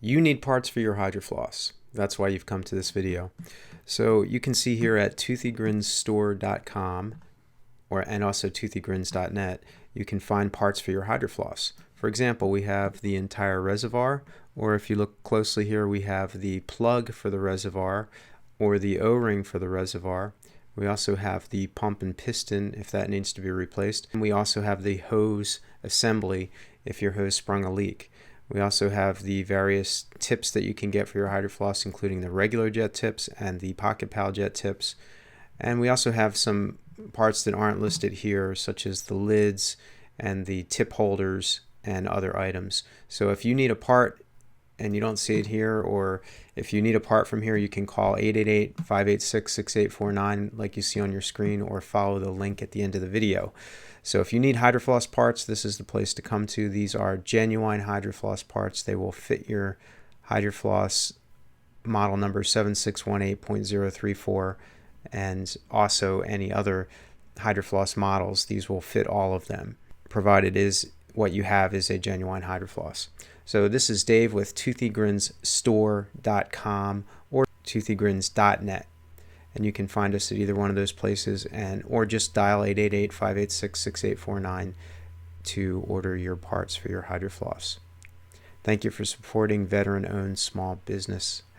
You need parts for your HydroFloss. That's why you've come to this video. So you can see here at toothygrinsstore.com and also toothygrins.net, you can find parts for your HydroFloss. For example, we have the entire reservoir, or if you look closely here, we have the plug for the reservoir or the O-ring for the reservoir. We also have the pump and piston if that needs to be replaced. And we also have the hose assembly if your hose sprung a leak. We also have the various tips that you can get for your HydroFloss, including the regular jet tips and the Pocket Pal jet tips. And we also have some parts that aren't listed here, such as the lids and the tip holders and other items. So if you need a part and you don't see it here, or if you need a part from here, you can call 888-586-6849 like you see on your screen, or follow the link at the end of the video. So if you need HydroFloss parts, this is the place to come to. These are genuine HydroFloss parts. They will fit your HydroFloss model number 7618.034 and also any other HydroFloss models. These will fit all of them, provided is what you have is a genuine HydroFloss. So this is Dave with toothygrinsstore.com or toothygrins.net, and you can find us at either one of those places, or just dial 888-586-6849 to order your parts for your HydroFloss. Thank you for supporting veteran-owned small business.